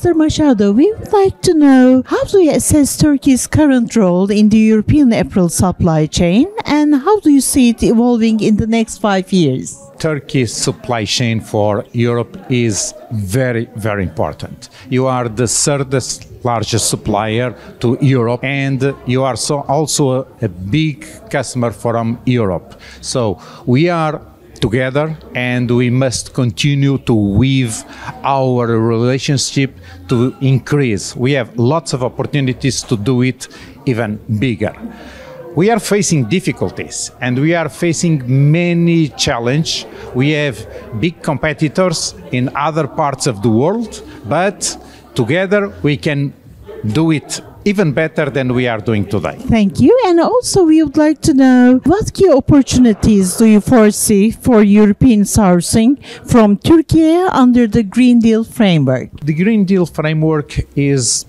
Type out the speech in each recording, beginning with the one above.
Mr. Machado, we would like to know, how do you assess Turkey's current role in the European apparel supply chain, and how do you see it evolving in the next 5 years? Turkey's supply chain for Europe is very, very important. You are the third largest supplier to Europe, and you are also a big customer from Europe. So we are together, and we must continue to weave our relationship to increase. We have lots of opportunities to do it even bigger. We are facing difficulties, and we are facing many challenges. We have big competitors in other parts of the world, but together we can do it even better than we are doing today. Thank you. And also we would like to know, what key opportunities do you foresee for European sourcing from Turkey under the Green Deal framework? The Green Deal framework has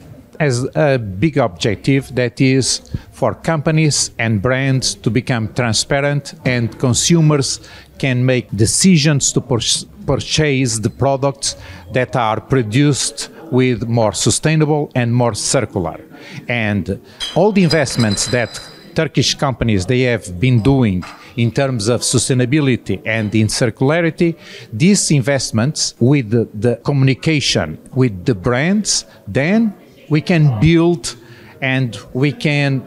a big objective, that is for companies and brands to become transparent, and consumers can make decisions to purchase the products that are produced with more sustainable and more circular. And all the investments that Turkish companies they have been doing in terms of sustainability and in circularity, these investments with the communication with the brands, then we can build and we can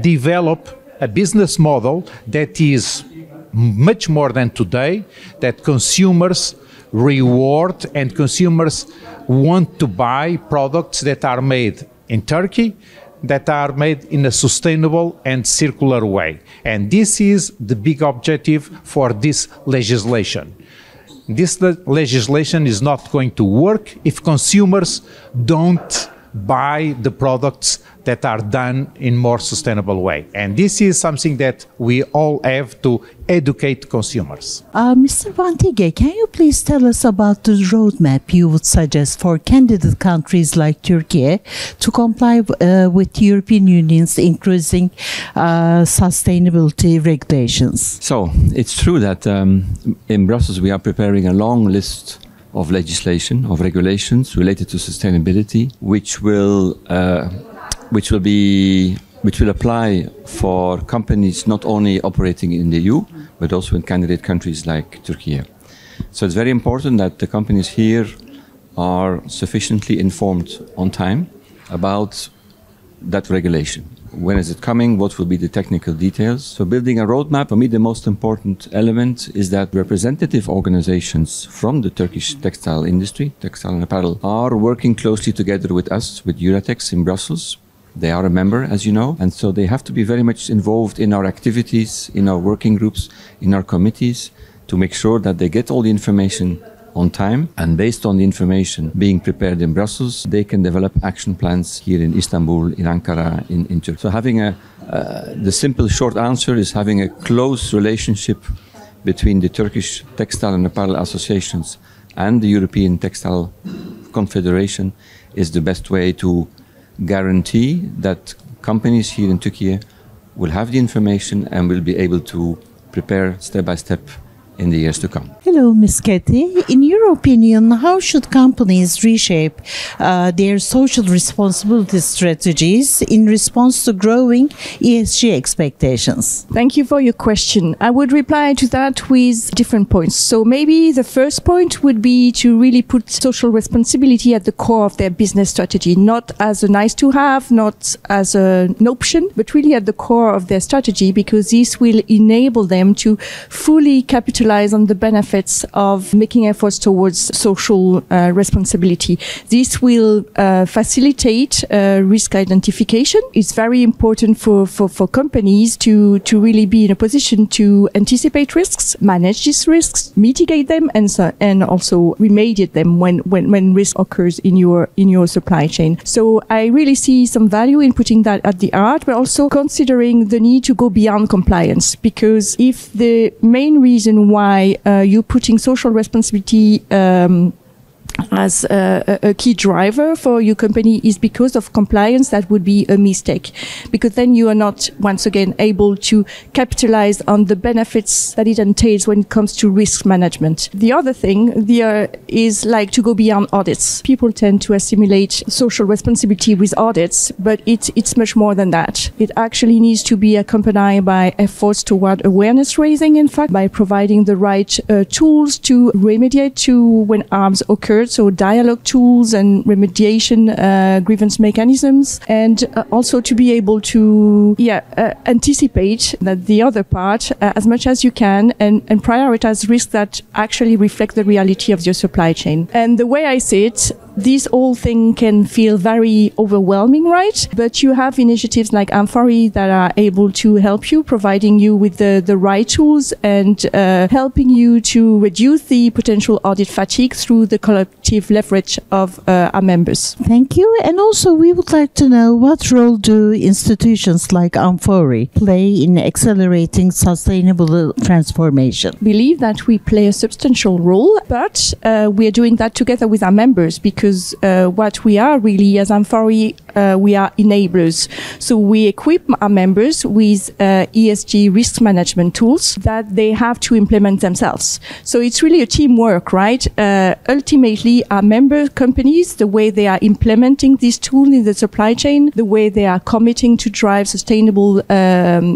develop a business model that is much more than today, that consumers reward and consumers want to buy products that are made in Turkey, that are made in a sustainable and circular way. And this is the big objective for this legislation. This legislation is not going to work if consumers don't buy the products that are done in more sustainable way. And this is something that we all have to educate consumers. Mr. Vantige, can you please tell us about the roadmap you would suggest for candidate countries like Turkey to comply with European Union's increasing sustainability regulations? So, it's true that in Brussels we are preparing a long list of legislation, of regulations related to sustainability, which will apply for companies not only operating in the EU, but also in candidate countries like Turkey. So it's very important that the companies here are sufficiently informed on time about that regulation. When is it coming? What will be the technical details? So building a roadmap, for me the most important element is that representative organizations from the Turkish textile industry, textile and apparel, are working closely together with us, with Euratex in Brussels. They are a member, as you know, and so they have to be very much involved in our activities, in our working groups, in our committees, to make sure that they get all the information on time, and based on the information being prepared in Brussels, they can develop action plans here in Istanbul, in Ankara, in Turkey. So having the simple short answer is having a close relationship between the Turkish Textile and Apparel Associations and the European Textile Confederation is the best way to guarantee that companies here in Turkey will have the information and will be able to prepare step by step in the years to come. Hello, Ms. Katy. In your opinion, how should companies reshape their social responsibility strategies in response to growing ESG expectations? Thank you for your question. I would reply to that with different points. So maybe the first point would be to really put social responsibility at the core of their business strategy, not as a nice to have, not as an option, but really at the core of their strategy, because this will enable them to fully capitalize on the benefits of making efforts towards social responsibility. This will facilitate risk identification. It's very important for companies to really be in a position to anticipate risks, manage these risks, mitigate them, and also remediate them when risk occurs in your supply chain. So I really see some value in putting that at the heart, but also considering the need to go beyond compliance, because if the main reason why you're putting social responsibility as a key driver for your company is because of compliance, that would be a mistake, because then you are not, once again, able to capitalize on the benefits that it entails when it comes to risk management. The other thing there is like to go beyond audits. People tend to assimilate social responsibility with audits, but it's much more than that. It actually needs to be accompanied by efforts toward awareness raising, in fact, by providing the right tools to remediate to when harms occur, so dialogue tools and remediation grievance mechanisms, and also to be able to anticipate that the other part as much as you can and prioritize risks that actually reflect the reality of your supply chain. And the way I see it, this whole thing can feel very overwhelming, right? But you have initiatives like Amfori that are able to help you, providing you with the right tools and helping you to reduce the potential audit fatigue through the collective leverage of our members. Thank you. And also we would like to know, what role do institutions like Amfori play in accelerating sustainable transformation? I believe that we play a substantial role, but we are doing that together with our members, because what we are really as Amfori, we are enablers. So we equip our members with ESG risk management tools that they have to implement themselves. So it's really a teamwork, right? Ultimately, our member companies, the way they are implementing these tools in the supply chain, the way they are committing to drive sustainable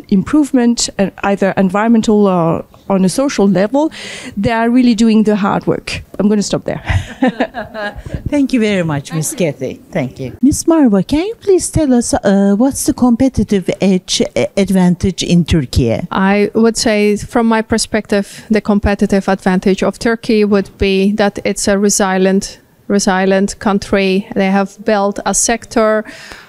improvement, either environmental or on a social level, they are really doing the hard work. I'm going to stop there. Thank you very much, Ms. Kathy. Thank you. Ms. Marwa, can you please tell us what's the competitive advantage in Turkey? I would say, from my perspective, the competitive advantage of Turkey would be that it's a resilient country. They have built a sector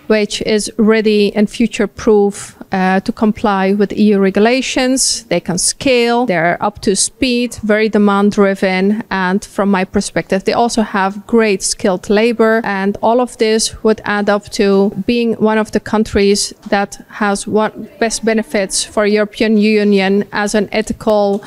which is ready and future-proof to comply with EU regulations. They can scale, they're up to speed, very demand-driven, and from my perspective, they also have great skilled labor, and all of this would add up to being one of the countries that has best benefits for European Union as an ethical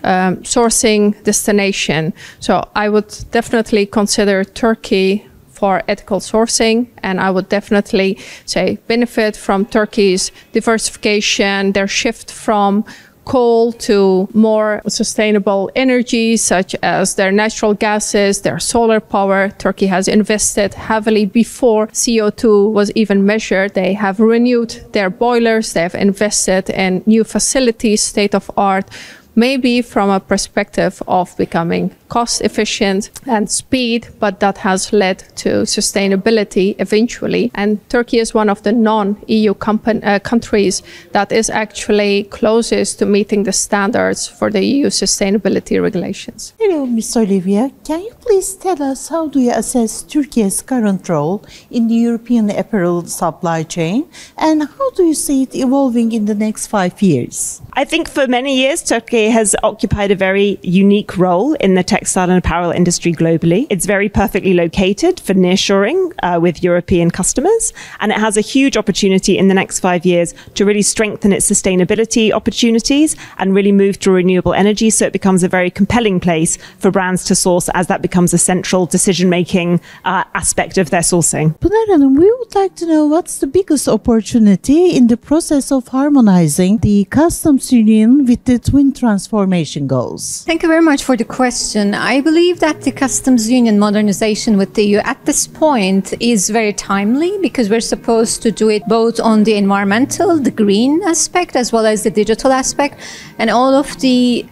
sourcing destination. So I would definitely consider Turkey for ethical sourcing, and I would definitely say benefit from Turkey's diversification, their shift from coal to more sustainable energy, such as their natural gases, their solar power. Turkey has invested heavily before CO2 was even measured. They have renewed their boilers, they have invested in new facilities, state of art, maybe from a perspective of becoming cost efficient and speed, but that has led to sustainability eventually. And Turkey is one of the non-EU countries that is actually closest to meeting the standards for the EU sustainability regulations. Hello, Ms. Olivia. Can you please tell us, how do you assess Turkey's current role in the European apparel supply chain, and how do you see it evolving in the next 5 years? I think for many years, Turkey has occupied a very unique role in the textile and apparel industry globally. It's very perfectly located for nearshoring with European customers, and it has a huge opportunity in the next 5 years to really strengthen its sustainability opportunities and really move to renewable energy, so it becomes a very compelling place for brands to source, as that becomes a central decision-making aspect of their sourcing. Pınar Hanım, we would like to know, what's the biggest opportunity in the process of harmonizing the customs union with the twin transformation goals? Thank you very much for the question. I believe that the customs union modernization with the EU at this point is very timely, because we're supposed to do it both on the environmental, the green aspect, as well as the digital aspect, and all of the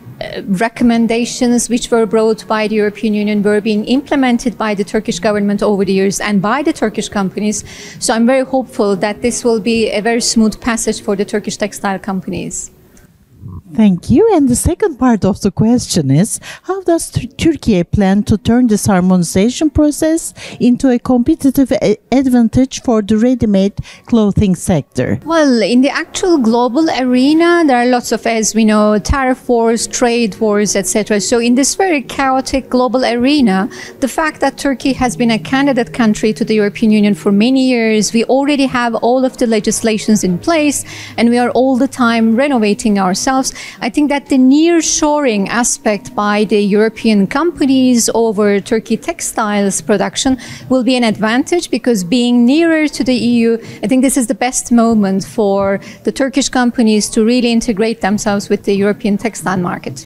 recommendations which were brought by the European Union were being implemented by the Turkish government over the years and by the Turkish companies. So I'm very hopeful that this will be a very smooth passage for the Turkish textile companies. Thank you. And the second part of the question is, how does Turkey plan to turn this harmonization process into a competitive advantage for the ready-made clothing sector? Well, in the actual global arena, there are lots of, as we know, tariff wars, trade wars, etc. So in this very chaotic global arena, the fact that Turkey has been a candidate country to the European Union for many years, we already have all of the legislations in place, and we are all the time renovating ourselves. I think that the nearshoring aspect by the European companies over Turkey textiles production will be an advantage, because being nearer to the EU, I think this is the best moment for the Turkish companies to really integrate themselves with the European textile market.